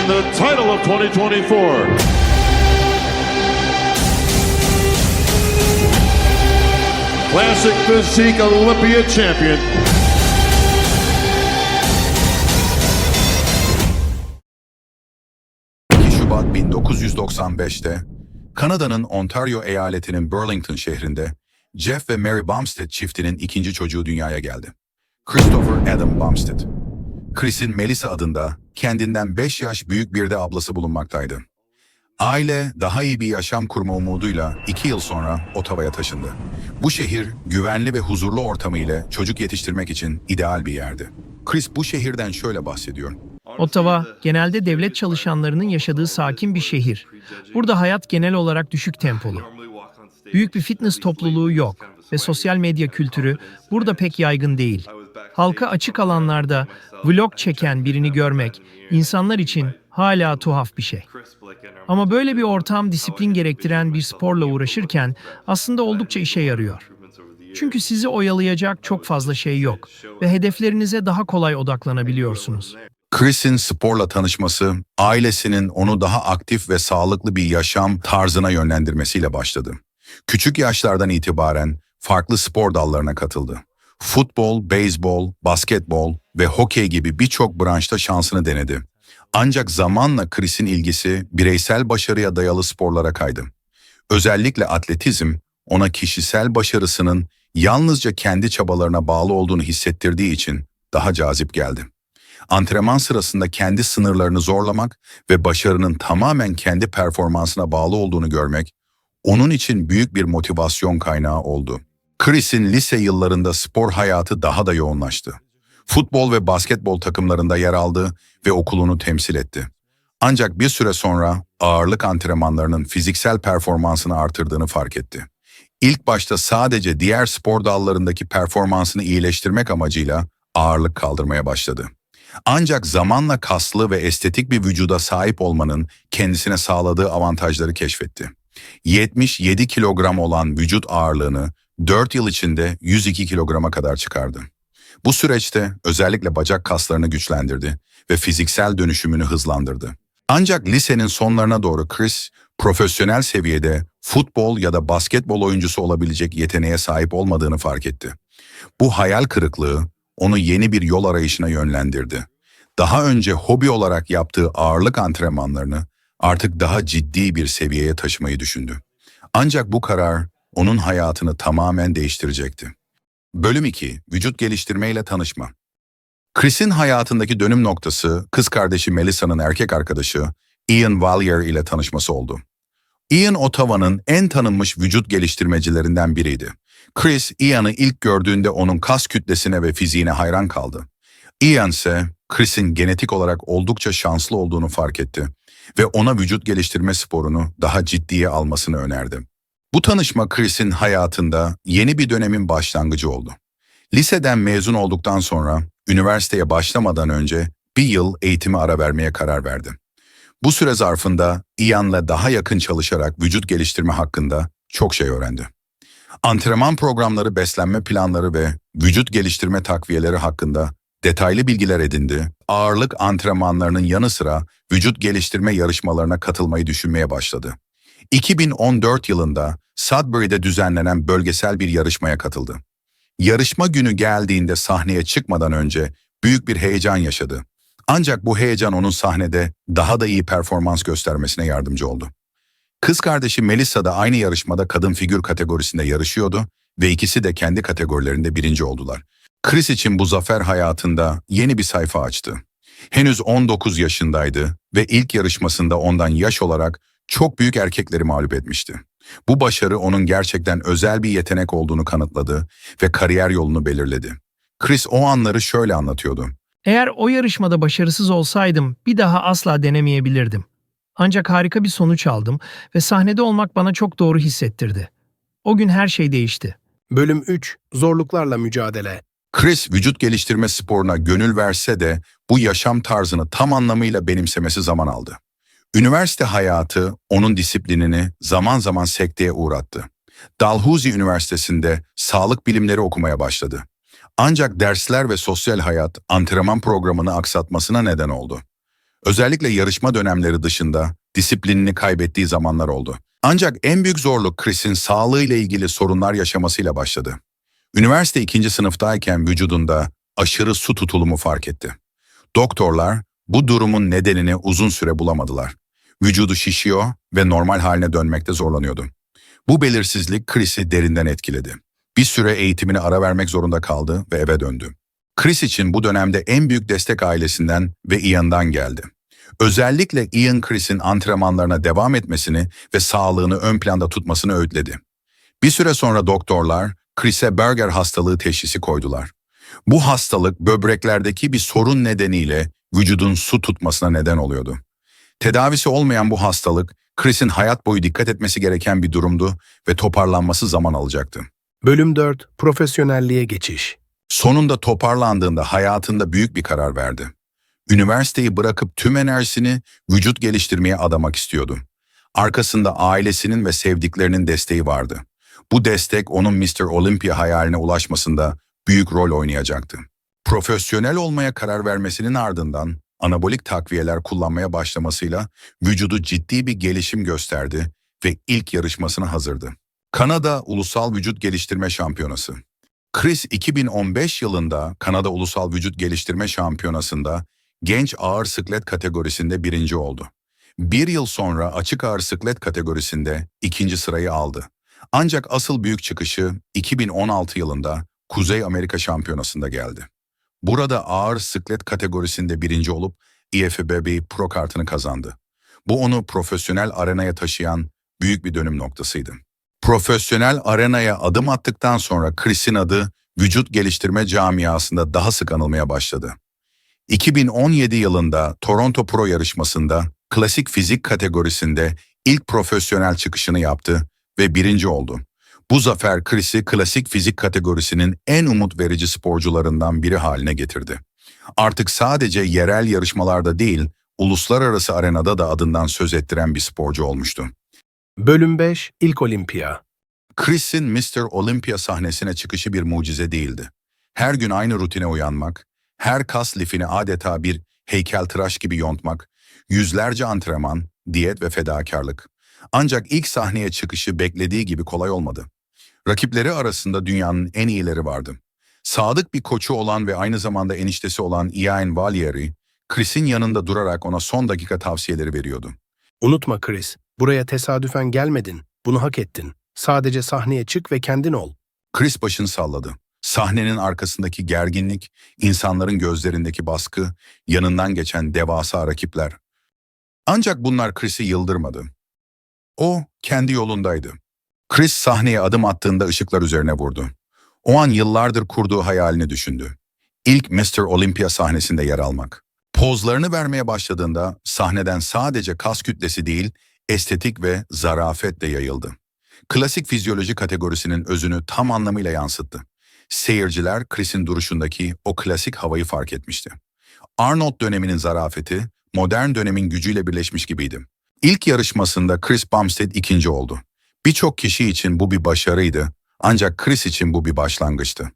the title of 2024. Classic Physique Olympia Champion. Şubat 1995'te Kanada'nın Ontario eyaletinin Burlington şehrinde Jeff ve Mary Bumstead çiftinin ikinci çocuğu dünyaya geldi. Christopher Adam Bumstead. Chris'in Melissa adında kendinden 5 yaş büyük bir de ablası bulunmaktaydı. Aile daha iyi bir yaşam kurma umuduyla 2 yıl sonra Ottawa'ya taşındı. Bu şehir güvenli ve huzurlu ortamı ile çocuk yetiştirmek için ideal bir yerdi. Chris bu şehirden şöyle bahsediyor. Ottawa, genelde devlet çalışanlarının yaşadığı sakin bir şehir. Burada hayat genel olarak düşük tempolu. Büyük bir fitness topluluğu yok ve sosyal medya kültürü burada pek yaygın değil. Halka açık alanlarda vlog çeken birini görmek insanlar için hala tuhaf bir şey. Ama böyle bir ortam disiplin gerektiren bir sporla uğraşırken aslında oldukça işe yarıyor. Çünkü sizi oyalayacak çok fazla şey yok ve hedeflerinize daha kolay odaklanabiliyorsunuz. Chris'in sporla tanışması, ailesinin onu daha aktif ve sağlıklı bir yaşam tarzına yönlendirmesiyle başladı. Küçük yaşlardan itibaren farklı spor dallarına katıldı. Futbol, beyzbol, basketbol ve hokey gibi birçok branşta şansını denedi. Ancak zamanla Chris'in ilgisi bireysel başarıya dayalı sporlara kaydı. Özellikle atletizm, ona kişisel başarısının yalnızca kendi çabalarına bağlı olduğunu hissettirdiği için daha cazip geldi. Antrenman sırasında kendi sınırlarını zorlamak ve başarının tamamen kendi performansına bağlı olduğunu görmek, onun için büyük bir motivasyon kaynağı oldu. Chris'in lise yıllarında spor hayatı daha da yoğunlaştı. Futbol ve basketbol takımlarında yer aldı ve okulunu temsil etti. Ancak bir süre sonra ağırlık antrenmanlarının fiziksel performansını artırdığını fark etti. İlk başta sadece diğer spor dallarındaki performansını iyileştirmek amacıyla ağırlık kaldırmaya başladı. Ancak zamanla kaslı ve estetik bir vücuda sahip olmanın kendisine sağladığı avantajları keşfetti. 77 kilogram olan vücut ağırlığını 4 yıl içinde 102 kilograma kadar çıkardı. Bu süreçte özellikle bacak kaslarını güçlendirdi ve fiziksel dönüşümünü hızlandırdı. Ancak lisenin sonlarına doğru Chris, profesyonel seviyede futbol ya da basketbol oyuncusu olabilecek yeteneğe sahip olmadığını fark etti. Bu hayal kırıklığı onu yeni bir yol arayışına yönlendirdi. Daha önce hobi olarak yaptığı ağırlık antrenmanlarını artık daha ciddi bir seviyeye taşımayı düşündü. Ancak bu karar onun hayatını tamamen değiştirecekti. Bölüm 2. Vücut geliştirme ile tanışma. Chris'in hayatındaki dönüm noktası kız kardeşi Melissa'nın erkek arkadaşı Ian Valier ile tanışması oldu. Ian Ottawa'nın en tanınmış vücut geliştirmecilerinden biriydi. Chris, Ian'ı ilk gördüğünde onun kas kütlesine ve fiziğine hayran kaldı. Ian ise Chris'in genetik olarak oldukça şanslı olduğunu fark etti ve ona vücut geliştirme sporunu daha ciddiye almasını önerdi. Bu tanışma Chris'in hayatında yeni bir dönemin başlangıcı oldu. Liseden mezun olduktan sonra üniversiteye başlamadan önce bir yıl eğitime ara vermeye karar verdi. Bu süre zarfında Ian'la daha yakın çalışarak vücut geliştirme hakkında çok şey öğrendi. Antrenman programları, beslenme planları ve vücut geliştirme takviyeleri hakkında detaylı bilgiler edindi. Ağırlık antrenmanlarının yanı sıra vücut geliştirme yarışmalarına katılmayı düşünmeye başladı. 2014 yılında Sudbury'de düzenlenen bölgesel bir yarışmaya katıldı. Yarışma günü geldiğinde sahneye çıkmadan önce büyük bir heyecan yaşadı. Ancak bu heyecan onun sahnede daha da iyi performans göstermesine yardımcı oldu. Kız kardeşi Melissa da aynı yarışmada kadın figür kategorisinde yarışıyordu ve ikisi de kendi kategorilerinde birinci oldular. Chris için bu zafer hayatında yeni bir sayfa açtı. Henüz 19 yaşındaydı ve ilk yarışmasında ondan yaş olarak çok büyük erkekleri mağlup etmişti. Bu başarı onun gerçekten özel bir yetenek olduğunu kanıtladı ve kariyer yolunu belirledi. Chris o anları şöyle anlatıyordu. Eğer o yarışmada başarısız olsaydım bir daha asla denemeyebilirdim. Ancak harika bir sonuç aldım ve sahnede olmak bana çok doğru hissettirdi. O gün her şey değişti. Bölüm 3. Zorluklarla mücadele. Chris vücut geliştirme sporuna gönül verse de bu yaşam tarzını tam anlamıyla benimsemesi zaman aldı. Üniversite hayatı onun disiplinini zaman zaman sekteye uğrattı. Dalhousie Üniversitesi'nde sağlık bilimleri okumaya başladı. Ancak dersler ve sosyal hayat antrenman programını aksatmasına neden oldu. Özellikle yarışma dönemleri dışında disiplinini kaybettiği zamanlar oldu. Ancak en büyük zorluk Chris'in sağlığıyla ilgili sorunlar yaşamasıyla başladı. Üniversite 2. sınıftayken vücudunda aşırı su tutulumu fark etti. Doktorlar bu durumun nedenini uzun süre bulamadılar. Vücudu şişiyor ve normal haline dönmekte zorlanıyordu. Bu belirsizlik Chris'i derinden etkiledi. Bir süre eğitimine ara vermek zorunda kaldı ve eve döndü. Chris için bu dönemde en büyük destek ailesinden ve Ian'dan geldi. Özellikle Ian Chris'in antrenmanlarına devam etmesini ve sağlığını ön planda tutmasını öğütledi. Bir süre sonra doktorlar Chris'e Berger hastalığı teşhisi koydular. Bu hastalık böbreklerdeki bir sorun nedeniyle vücudun su tutmasına neden oluyordu. Tedavisi olmayan bu hastalık Chris'in hayat boyu dikkat etmesi gereken bir durumdu ve toparlanması zaman alacaktı. Bölüm 4. Profesyonelliğe geçiş. Sonunda toparlandığında hayatında büyük bir karar verdi. Üniversiteyi bırakıp tüm enerjisini vücut geliştirmeye adamak istiyordu. Arkasında ailesinin ve sevdiklerinin desteği vardı. Bu destek onun Mr. Olympia hayaline ulaşmasında büyük rol oynayacaktı. Profesyonel olmaya karar vermesinin ardından anabolik takviyeler kullanmaya başlamasıyla vücudu ciddi bir gelişim gösterdi ve ilk yarışmasına hazırdı. Kanada Ulusal Vücut Geliştirme Şampiyonası. Chris 2015 yılında Kanada Ulusal Vücut Geliştirme Şampiyonası'nda genç ağır siklet kategorisinde birinci oldu. Bir yıl sonra açık ağır siklet kategorisinde ikinci sırayı aldı. Ancak asıl büyük çıkışı 2016 yılında Kuzey Amerika Şampiyonası'nda geldi. Burada ağır siklet kategorisinde birinci olup IFBB Pro kartını kazandı. Bu onu profesyonel arenaya taşıyan büyük bir dönüm noktasıydı. Profesyonel arenaya adım attıktan sonra Chris'in adı vücut geliştirme camiasında daha sık anılmaya başladı. 2017 yılında Toronto Pro yarışmasında klasik fizik kategorisinde ilk profesyonel çıkışını yaptı ve birinci oldu. Bu zafer Chris'i klasik fizik kategorisinin en umut verici sporcularından biri haline getirdi. Artık sadece yerel yarışmalarda değil, uluslararası arenada da adından söz ettiren bir sporcu olmuştu. Bölüm 5. İlk Olimpiya. Chris'in Mr. Olympia sahnesine çıkışı bir mucize değildi. Her gün aynı rutine uyanmak, her kas lifini adeta bir heykeltıraş gibi yontmak, yüzlerce antrenman, diyet ve fedakarlık. Ancak ilk sahneye çıkışı beklediği gibi kolay olmadı. Rakipleri arasında dünyanın en iyileri vardı. Sadık bir koçu olan ve aynı zamanda eniştesi olan Ian Valieri, Chris'in yanında durarak ona son dakika tavsiyeleri veriyordu. Unutma Chris, buraya tesadüfen gelmedin. Bunu hak ettin. Sadece sahneye çık ve kendin ol. Chris başını salladı. Sahnenin arkasındaki gerginlik, insanların gözlerindeki baskı, yanından geçen devasa rakipler. Ancak bunlar Chris'i yıldırmadı. O kendi yolundaydı. Chris sahneye adım attığında ışıklar üzerine vurdu. O an yıllardır kurduğu hayalini düşündü. İlk Mr. Olympia sahnesinde yer almak. Pozlarını vermeye başladığında sahneden sadece kas kütlesi değil, estetik ve zarafet de yayıldı. Klasik fizyoloji kategorisinin özünü tam anlamıyla yansıttı. Seyirciler Chris'in duruşundaki o klasik havayı fark etmişti. Arnold döneminin zarafeti, modern dönemin gücüyle birleşmiş gibiydi. İlk yarışmasında Chris Bumstead ikinci oldu. Birçok kişi için bu bir başarıydı, ancak Chris için bu bir başlangıçtı.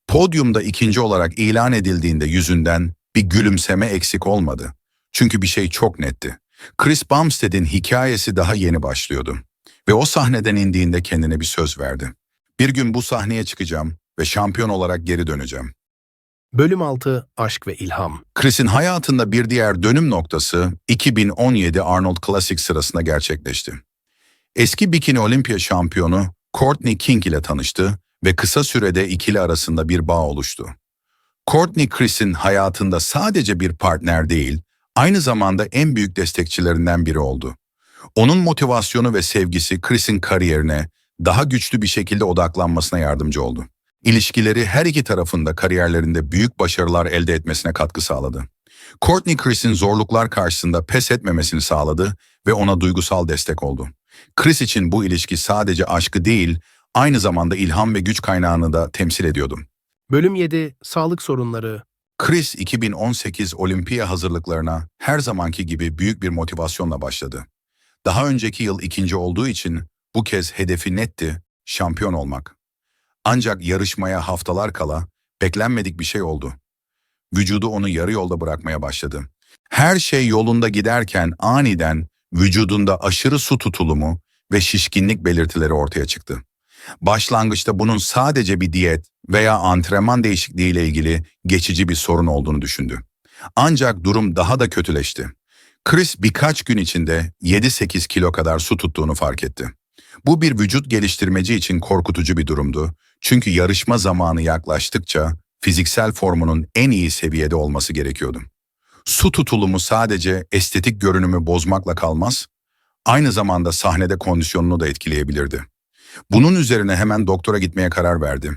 Podyumda ikinci olarak ilan edildiğinde yüzünden bir gülümseme eksik olmadı. Çünkü bir şey çok netti. Chris Bumstead'in hikayesi daha yeni başlıyordu. Ve o sahneden indiğinde kendine bir söz verdi. Bir gün bu sahneye çıkacağım ve şampiyon olarak geri döneceğim. Bölüm 6. Aşk ve ilham. Chris'in hayatında bir diğer dönüm noktası 2017 Arnold Classic sırasında gerçekleşti. Eski bikini olimpiya şampiyonu Courtney King ile tanıştı ve kısa sürede ikili arasında bir bağ oluştu. Courtney Chris'in hayatında sadece bir partner değil, aynı zamanda en büyük destekçilerinden biri oldu. Onun motivasyonu ve sevgisi Chris'in kariyerine daha güçlü bir şekilde odaklanmasına yardımcı oldu. İlişkileri her iki tarafında kariyerlerinde büyük başarılar elde etmesine katkı sağladı. Courtney Chris'in zorluklar karşısında pes etmemesini sağladı ve ona duygusal destek oldu. Chris için bu ilişki sadece aşkı değil, aynı zamanda ilham ve güç kaynağını da temsil ediyordu. Bölüm 7. Sağlık sorunları. Chris 2018 Olimpiya hazırlıklarına her zamanki gibi büyük bir motivasyonla başladı. Daha önceki yıl ikinci olduğu için bu kez hedefi netti, şampiyon olmak. Ancak yarışmaya haftalar kala beklenmedik bir şey oldu. Vücudu onu yarı yolda bırakmaya başladı. Her şey yolunda giderken aniden vücudunda aşırı su tutulumu ve şişkinlik belirtileri ortaya çıktı. Başlangıçta bunun sadece bir diyet veya antrenman değişikliğiyle ilgili geçici bir sorun olduğunu düşündü. Ancak durum daha da kötüleşti. Chris birkaç gün içinde 7-8 kilo kadar su tuttuğunu fark etti. Bu bir vücut geliştirmeci için korkutucu bir durumdu. Çünkü yarışma zamanı yaklaştıkça fiziksel formunun en iyi seviyede olması gerekiyordu. Su tutulumu sadece estetik görünümü bozmakla kalmaz, aynı zamanda sahnede kondisyonunu da etkileyebilirdi. Bunun üzerine hemen doktora gitmeye karar verdi.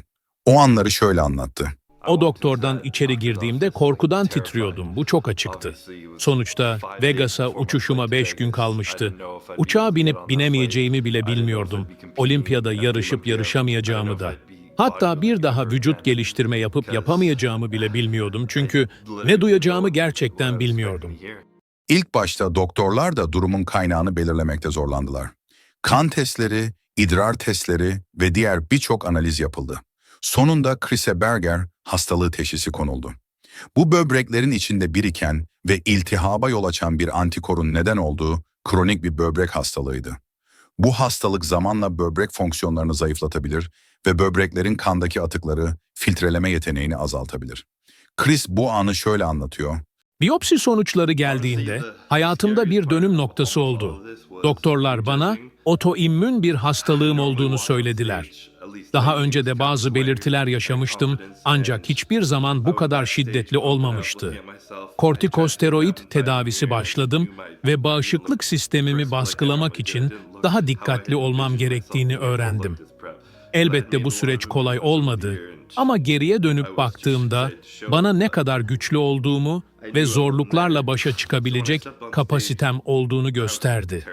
O anları şöyle anlattı. O doktordan içeri girdiğimde korkudan titriyordum. Bu çok açıktı. Sonuçta Vegas'a uçuşuma 5 gün kalmıştı. Uçağa binip binemeyeceğimi bile bilmiyordum. Olimpiyada yarışıp yarışamayacağımı da. Hatta bir daha vücut geliştirme yapıp yapamayacağımı bile bilmiyordum. Çünkü ne duyacağımı gerçekten bilmiyordum. İlk başta doktorlar da durumun kaynağını belirlemekte zorlandılar. Kan testleri, idrar testleri ve diğer birçok analiz yapıldı. Sonunda Chris'e Berger hastalığı teşhisi konuldu. Bu böbreklerin içinde biriken ve iltihaba yol açan bir antikorun neden olduğu kronik bir böbrek hastalığıydı. Bu hastalık zamanla böbrek fonksiyonlarını zayıflatabilir ve böbreklerin kandaki atıkları filtreleme yeteneğini azaltabilir. Chris bu anı şöyle anlatıyor. Biyopsi sonuçları geldiğinde hayatımda bir dönüm noktası oldu. Doktorlar bana otoimmün bir hastalığım olduğunu söylediler. Daha önce de bazı belirtiler yaşamıştım ancak hiçbir zaman bu kadar şiddetli olmamıştı. Kortikosteroid tedavisi başladım ve bağışıklık sistemimi baskılamak için daha dikkatli olmam gerektiğini öğrendim. Elbette bu süreç kolay olmadı ama geriye dönüp baktığımda bana ne kadar güçlü olduğumu ve zorluklarla başa çıkabilecek kapasitem olduğunu gösterdi.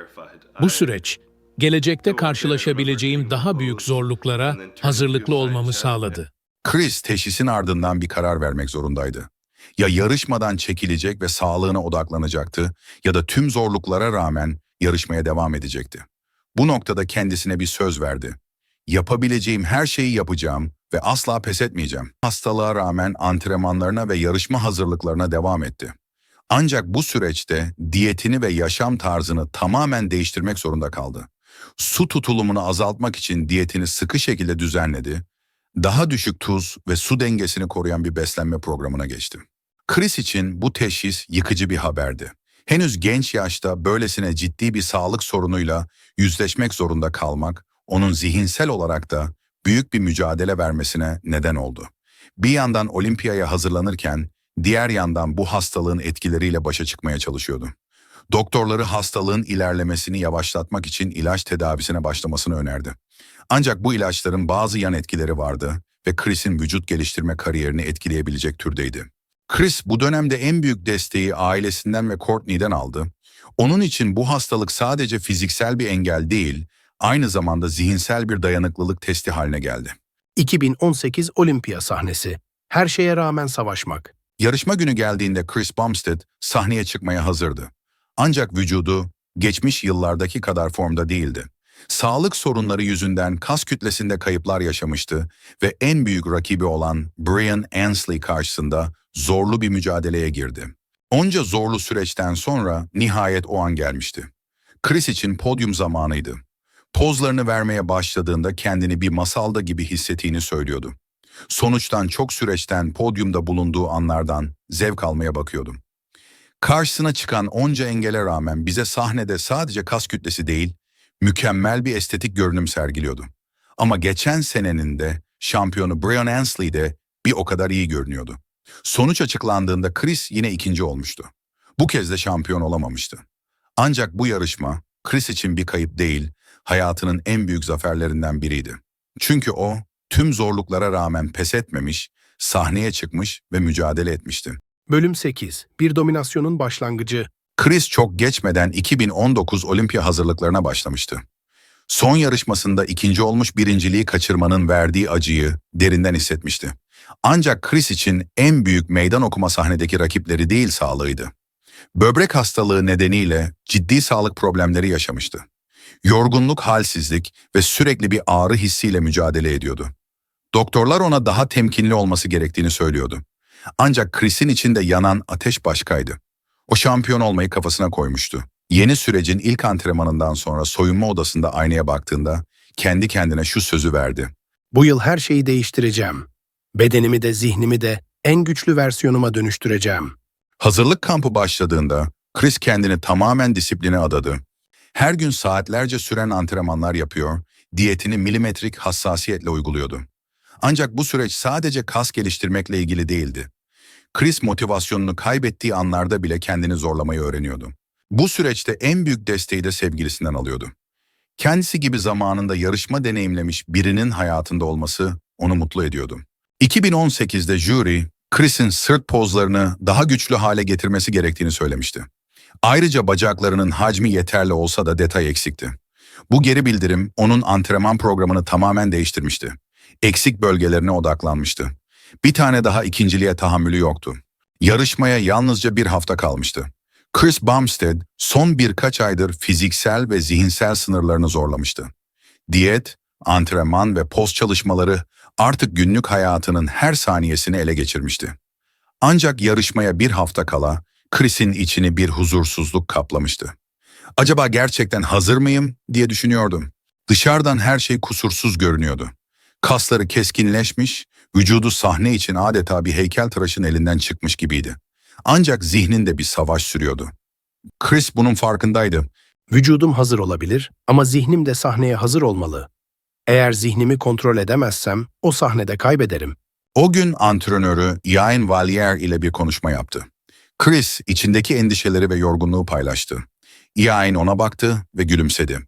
Bu süreç, gelecekte karşılaşabileceğim daha büyük zorluklara hazırlıklı olmamı sağladı. Chris teşhisin ardından bir karar vermek zorundaydı. Ya yarışmadan çekilecek ve sağlığına odaklanacaktı ya da tüm zorluklara rağmen yarışmaya devam edecekti. Bu noktada kendisine bir söz verdi. Yapabileceğim her şeyi yapacağım ve asla pes etmeyeceğim. Hastalığa rağmen antrenmanlarına ve yarışma hazırlıklarına devam etti. Ancak bu süreçte diyetini ve yaşam tarzını tamamen değiştirmek zorunda kaldı. Su tutulumunu azaltmak için diyetini sıkı şekilde düzenledi. Daha düşük tuz ve su dengesini koruyan bir beslenme programına geçti. Chris için bu teşhis yıkıcı bir haberdi. Henüz genç yaşta böylesine ciddi bir sağlık sorunuyla yüzleşmek zorunda kalmak, onun zihinsel olarak da büyük bir mücadele vermesine neden oldu. Bir yandan olimpiyaya hazırlanırken, diğer yandan bu hastalığın etkileriyle başa çıkmaya çalışıyordu. Doktorları hastalığın ilerlemesini yavaşlatmak için ilaç tedavisine başlamasını önerdi. Ancak bu ilaçların bazı yan etkileri vardı ve Chris'in vücut geliştirme kariyerini etkileyebilecek türdeydi. Chris bu dönemde en büyük desteği ailesinden ve Courtney'den aldı. Onun için bu hastalık sadece fiziksel bir engel değil, aynı zamanda zihinsel bir dayanıklılık testi haline geldi. 2018 Olimpiya sahnesi. Her şeye rağmen savaşmak. Yarışma günü geldiğinde Chris Bumstead sahneye çıkmaya hazırdı. Ancak vücudu geçmiş yıllardaki kadar formda değildi. Sağlık sorunları yüzünden kas kütlesinde kayıplar yaşamıştı ve en büyük rakibi olan Brian Ansley karşısında zorlu bir mücadeleye girdi. Onca zorlu süreçten sonra nihayet o an gelmişti. Chris için podyum zamanıydı. Pozlarını vermeye başladığında kendini bir masalda gibi hissettiğini söylüyordu. Sonuçtan çok süreçten podyumda bulunduğu anlardan zevk almaya bakıyordum. Karşısına çıkan onca engele rağmen bize sahnede sadece kas kütlesi değil, mükemmel bir estetik görünüm sergiliyordu. Ama geçen senenin de şampiyonu Brian Ansley de bir o kadar iyi görünüyordu. Sonuç açıklandığında Chris yine ikinci olmuştu. Bu kez de şampiyon olamamıştı. Ancak bu yarışma Chris için bir kayıp değil, hayatının en büyük zaferlerinden biriydi. Çünkü o tüm zorluklara rağmen pes etmemiş, sahneye çıkmış ve mücadele etmişti. Bölüm 8. Bir dominasyonun başlangıcı. Chris çok geçmeden 2019 Olimpiya hazırlıklarına başlamıştı. Son yarışmasında ikinci olmuş birinciliği kaçırmanın verdiği acıyı derinden hissetmişti. Ancak Chris için en büyük meydan okuma sahnedeki rakipleri değil sağlığıydı. Böbrek hastalığı nedeniyle ciddi sağlık problemleri yaşamıştı. Yorgunluk, halsizlik ve sürekli bir ağrı hissiyle mücadele ediyordu. Doktorlar ona daha temkinli olması gerektiğini söylüyordu. Ancak Chris'in içinde yanan ateş başkaydı. O şampiyon olmayı kafasına koymuştu. Yeni sürecin ilk antrenmanından sonra soyunma odasında aynaya baktığında kendi kendine şu sözü verdi. Bu yıl her şeyi değiştireceğim. Bedenimi de zihnimi de en güçlü versiyonuma dönüştüreceğim. Hazırlık kampı başladığında Chris kendini tamamen disipline adadı. Her gün saatlerce süren antrenmanlar yapıyor, diyetini milimetrik hassasiyetle uyguluyordu. Ancak bu süreç sadece kas geliştirmekle ilgili değildi. Chris motivasyonunu kaybettiği anlarda bile kendini zorlamayı öğreniyordu. Bu süreçte en büyük desteği de sevgilisinden alıyordu. Kendisi gibi zamanında yarışma deneyimlemiş birinin hayatında olması onu mutlu ediyordu. 2018'de jüri, Chris'in sırt pozlarını daha güçlü hale getirmesi gerektiğini söylemişti. Ayrıca bacaklarının hacmi yeterli olsa da detay eksikti. Bu geri bildirim onun antrenman programını tamamen değiştirmişti. Eksik bölgelerine odaklanmıştı. Bir tane daha ikinciliğe tahammülü yoktu. Yarışmaya yalnızca bir hafta kalmıştı. Chris Bumstead son birkaç aydır fiziksel ve zihinsel sınırlarını zorlamıştı. Diyet, antrenman ve poz çalışmaları artık günlük hayatının her saniyesini ele geçirmişti. Ancak yarışmaya bir hafta kala Chris'in içini bir huzursuzluk kaplamıştı. Acaba gerçekten hazır mıyım diye düşünüyordum. Dışarıdan her şey kusursuz görünüyordu. Kasları keskinleşmiş, vücudu sahne için adeta bir heykeltıraşın elinden çıkmış gibiydi. Ancak zihninde bir savaş sürüyordu. Chris bunun farkındaydı. Vücudum hazır olabilir ama zihnim de sahneye hazır olmalı. Eğer zihnimi kontrol edemezsem o sahnede kaybederim. O gün antrenörü Iain Valliere ile bir konuşma yaptı. Chris içindeki endişeleri ve yorgunluğu paylaştı. Iain ona baktı ve gülümsedi.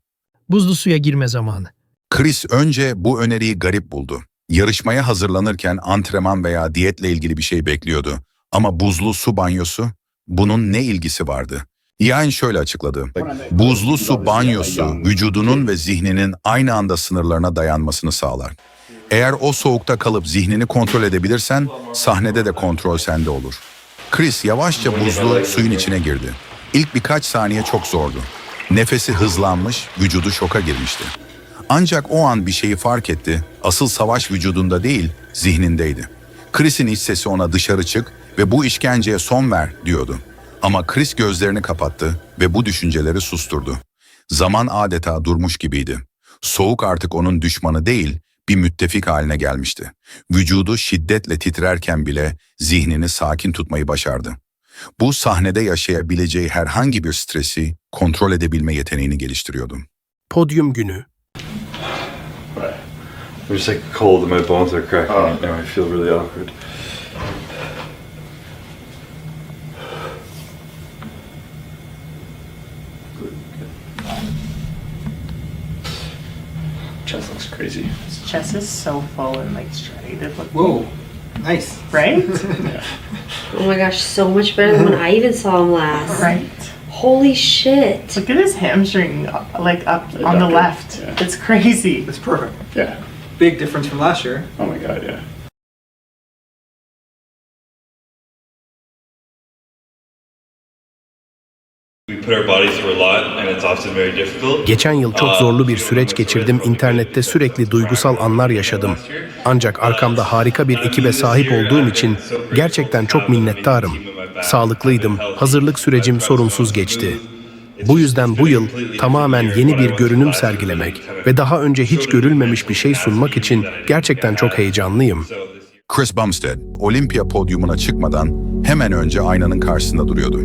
Buzlu suya girme zamanı. Chris önce bu öneriyi garip buldu. Yarışmaya hazırlanırken antrenman veya diyetle ilgili bir şey bekliyordu. Ama buzlu su banyosu, bunun ne ilgisi vardı? Iain şöyle açıkladı. Buzlu su banyosu vücudunun ve zihninin aynı anda sınırlarına dayanmasını sağlar. Eğer o soğukta kalıp zihnini kontrol edebilirsen sahnede de kontrol sende olur. Chris yavaşça buzlu suyun içine girdi. İlk birkaç saniye çok zordu. Nefesi hızlanmış, vücudu şoka girmişti. Ancak o an bir şeyi fark etti. Asıl savaş vücudunda değil, zihnindeydi. Chris'in iç sesi ona dışarı çık ve bu işkenceye son ver diyordu. Ama Chris gözlerini kapattı ve bu düşünceleri susturdu. Zaman adeta durmuş gibiydi. Soğuk artık onun düşmanı değil, bir müttefik haline gelmişti. Vücudu şiddetle titrerken bile zihnini sakin tutmayı başardı. Bu sahnede yaşayabileceği herhangi bir stresi kontrol edebilme yeteneğini geliştiriyordu. Podyum günü. I'm just like cold and my bones are cracking right now. I feel really awkward. Chest looks crazy. His chest is so full and like striated looking. Whoa, nice. Right? Oh my gosh, so much better than when I even saw him last. Right. Holy shit. Look at his hamstring, like up on the left. Yeah. It's crazy. That's perfect. Yeah. Big difference from last year. Oh my god, yeah. We put our bodies through a lot and it's often very difficult. Geçen yıl çok zorlu bir süreç geçirdim. İnternette sürekli duygusal anlar yaşadım. Ancak arkamda harika bir ekibe sahip olduğum için gerçekten çok minnettarım. Sağlıklıydım, hazırlık sürecim sorunsuz geçti. Bu yüzden bu yıl tamamen yeni bir görünüm sergilemek ve daha önce hiç görülmemiş bir şey sunmak için gerçekten çok heyecanlıyım. Chris Bumstead, Olimpiya podyumuna çıkmadan hemen önce aynanın karşısında duruyordu.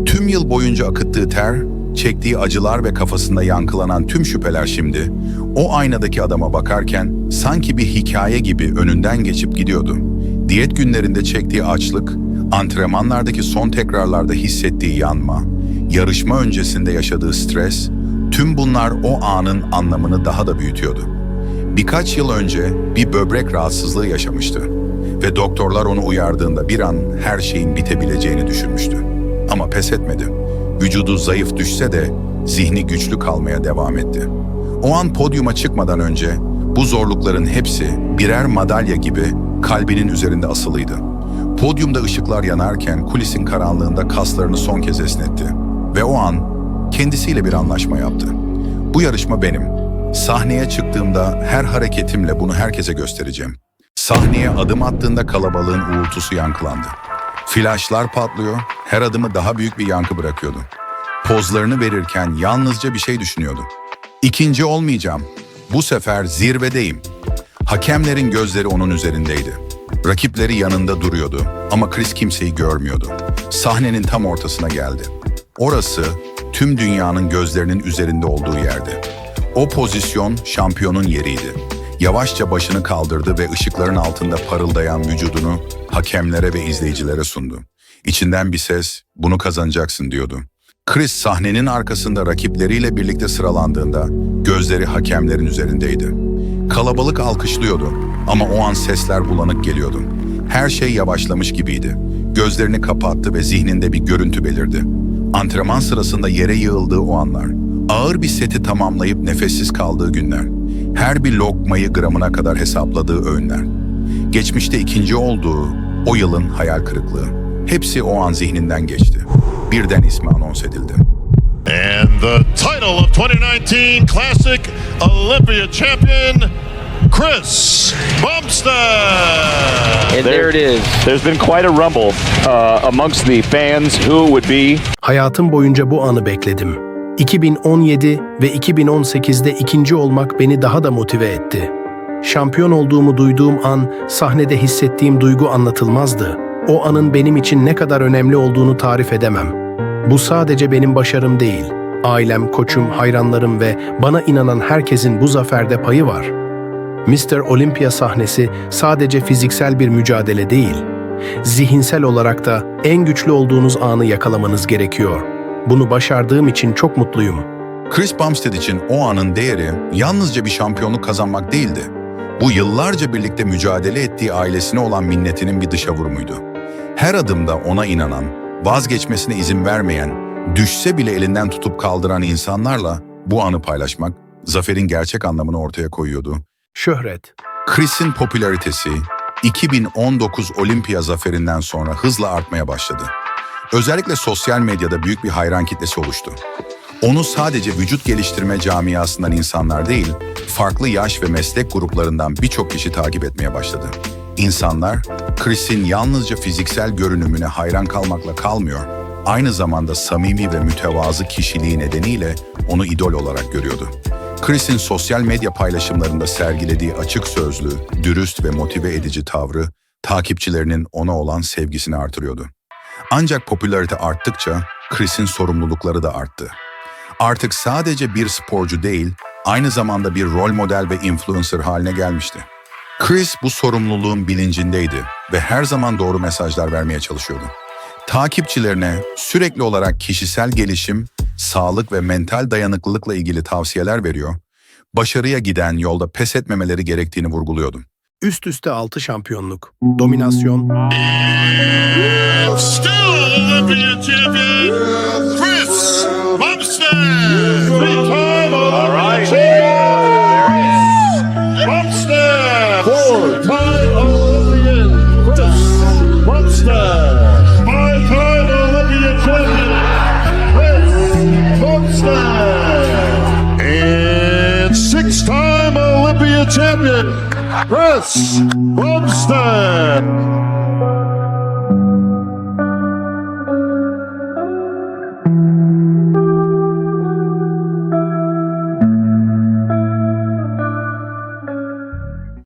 Tüm yıl boyunca akıttığı ter, çektiği acılar ve kafasında yankılanan tüm şüpheler şimdi, o aynadaki adama bakarken sanki bir hikaye gibi önünden geçip gidiyordu. Diyet günlerinde çektiği açlık, antrenmanlardaki son tekrarlarda hissettiği yanma, yarışma öncesinde yaşadığı stres, tüm bunlar o anın anlamını daha da büyütüyordu. Birkaç yıl önce bir böbrek rahatsızlığı yaşamıştı ve doktorlar onu uyardığında bir an her şeyin bitebileceğini düşünmüştü. Ama pes etmedi. Vücudu zayıf düşse de zihni güçlü kalmaya devam etti. O an podyuma çıkmadan önce bu zorlukların hepsi birer madalya gibi kalbinin üzerinde asılıydı. Podyumda ışıklar yanarken kulisin karanlığında kaslarını son kez esnetti. Ve o an kendisiyle bir anlaşma yaptı. Bu yarışma benim. Sahneye çıktığımda her hareketimle bunu herkese göstereceğim. Sahneye adım attığında kalabalığın uğultusu yankılandı. Flaşlar patlıyor, her adımı daha büyük bir yankı bırakıyordu. Pozlarını verirken yalnızca bir şey düşünüyordu. İkinci olmayacağım. Bu sefer zirvedeyim. Hakemlerin gözleri onun üzerindeydi. Rakipleri yanında duruyordu ama Chris kimseyi görmüyordu. Sahnenin tam ortasına geldi. Orası tüm dünyanın gözlerinin üzerinde olduğu yerdi. O pozisyon şampiyonun yeriydi. Yavaşça başını kaldırdı ve ışıkların altında parıldayan vücudunu hakemlere ve izleyicilere sundu. İçinden bir ses, "Bunu kazanacaksın," diyordu. Chris sahnenin arkasında rakipleriyle birlikte sıralandığında gözleri hakemlerin üzerindeydi. Kalabalık alkışlıyordu ama o an sesler bulanık geliyordu. Her şey yavaşlamış gibiydi. Gözlerini kapattı ve zihninde bir görüntü belirdi. Antrenman sırasında yere yığıldığı o anlar. Ağır bir seti tamamlayıp nefessiz kaldığı günler. Her bir lokmayı gramına kadar hesapladığı öğünler. Geçmişte ikinci olduğu o yılın hayal kırıklığı. Hepsi o an zihninden geçti. Birden ismi anons edildi. And the title of 2019 Classic Olympia champion, Chris Bumstead. And there it is. There's been quite a rumble amongst the fans who would be. Hayatım boyunca bu anı bekledim. 2017 ve 2018'de ikinci olmak beni daha da motive etti. Şampiyon olduğumu duyduğum an sahnede hissettiğim duygu anlatılmazdı. O anın benim için ne kadar önemli olduğunu tarif edemem. Bu sadece benim başarım değil. Ailem, koçum, hayranlarım ve bana inanan herkesin bu zaferde payı var. Mr. Olympia sahnesi sadece fiziksel bir mücadele değil. Zihinsel olarak da en güçlü olduğunuz anı yakalamanız gerekiyor. Bunu başardığım için çok mutluyum. Chris Bumstead için o anın değeri yalnızca bir şampiyonluk kazanmak değildi. Bu yıllarca birlikte mücadele ettiği ailesine olan minnetinin bir dışa vurumuydu. Her adımda ona inanan, vazgeçmesine izin vermeyen, düşse bile elinden tutup kaldıran insanlarla bu anı paylaşmak, zaferin gerçek anlamını ortaya koyuyordu. Şöhret. Chris'in popülaritesi 2019 Olimpiya zaferinden sonra hızla artmaya başladı. Özellikle sosyal medyada büyük bir hayran kitlesi oluştu. Onu sadece vücut geliştirme camiasından insanlar değil, farklı yaş ve meslek gruplarından birçok kişi takip etmeye başladı. İnsanlar, Chris'in yalnızca fiziksel görünümüne hayran kalmakla kalmıyor, aynı zamanda samimi ve mütevazı kişiliği nedeniyle onu idol olarak görüyordu. Chris'in sosyal medya paylaşımlarında sergilediği açık sözlü, dürüst ve motive edici tavrı, takipçilerinin ona olan sevgisini artırıyordu. Ancak popülarite arttıkça Chris'in sorumlulukları da arttı. Artık sadece bir sporcu değil, aynı zamanda bir rol model ve influencer haline gelmişti. Chris bu sorumluluğun bilincindeydi ve her zaman doğru mesajlar vermeye çalışıyordu. Takipçilerine sürekli olarak kişisel gelişim, sağlık ve mental dayanıklılıkla ilgili tavsiyeler veriyor, başarıya giden yolda pes etmemeleri gerektiğini vurguluyordu. Üst üste 6 şampiyonluk, dominasyon, Still Olympia champion, Chris Bumstead. Three-time Olympia champion, Bumstead. Four-time Olympian, Chris Bumstead. Five-time Olympia champion, Chris Bumstead. And six-time Olympia champion, Chris Bumstead.